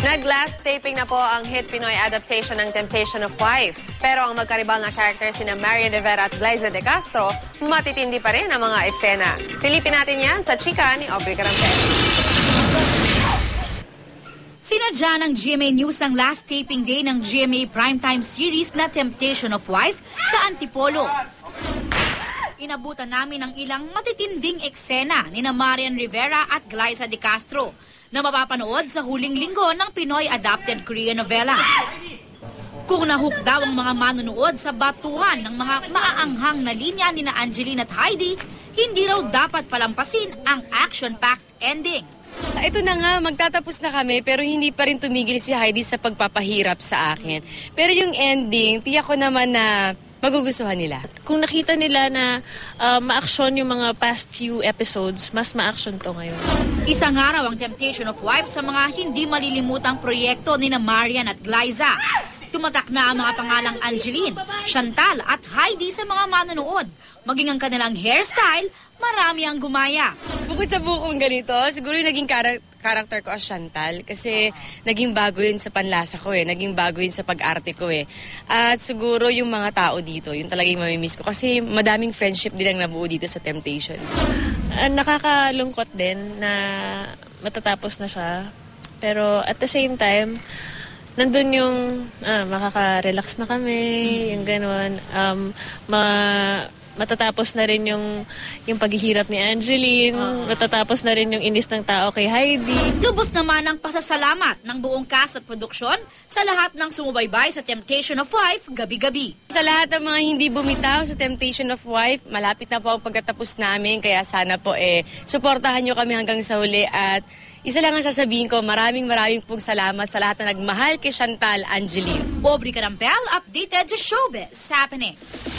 Nag-last taping na po ang hit Pinoy adaptation ng Temptation of Wife. Pero ang magkaribal na character sina Marian Rivera at Glyza De Castro, matitindi pa rin ang mga eksena. Silipin natin yan sa chika ni Aubrey Carampel. Sinadya ng GMA News ang last taping day ng GMA primetime series na Temptation of Wife sa Antipolo. Inabutan namin ang ilang matitinding eksena ni Marian Rivera at Glyza De Castro na mapapanood sa huling linggo ng Pinoy adapted Korean novela. Kung nahook daw ang mga manonood sa batuhan ng mga maaanghang na linya ni na Angeline at Heidi, hindi raw dapat palampasin ang action-packed ending. Ito na nga, magtatapos na kami pero hindi pa rin tumigil si Heidi sa pagpapahirap sa akin. Pero yung ending, tiyak ko naman na magugustuhan nila. Kung nakita nila na ma-action yung mga past few episodes, mas ma-action to ngayon. Isang araw ang Temptation of Wife sa mga hindi malilimutang proyekto ni na Marian at Glyza. Tumatak na ang mga pangalang Angeline, Chantal at Heidi sa mga manonood. Maging ang kanilang hairstyle, marami ang gumaya. Bukod sa bukong ganito, siguro yung naging character ko as Chantal kasi naging bago yun sa panlasa ko naging bago yun sa pag-arte ko At siguro yung mga tao dito, yun talaga yung mamimiss ko kasi madaming friendship din ang nabuo dito sa Temptation. Nakakalungkot din na matatapos na siya. Pero at the same time, nandun yung makaka-relax na kami, yung gano'n. Matatapos na rin yung paghihirap ni Angeline, matatapos na rin yung inis ng tao kay Heidi. Lubos naman ang pasasalamat ng buong cast at produksyon sa lahat ng sumubaybay sa Temptation of Wife gabi-gabi. Sa lahat ng mga hindi bumitaw sa Temptation of Wife, malapit na po ang pagkatapos namin, kaya sana po suportahan nyo kami hanggang sa huli. At isa lang ang sasabihin ko, maraming pong salamat sa lahat na nagmahal kay Chantal Angeline. Aubrey Carampel, updated sa Showbiz Happenings.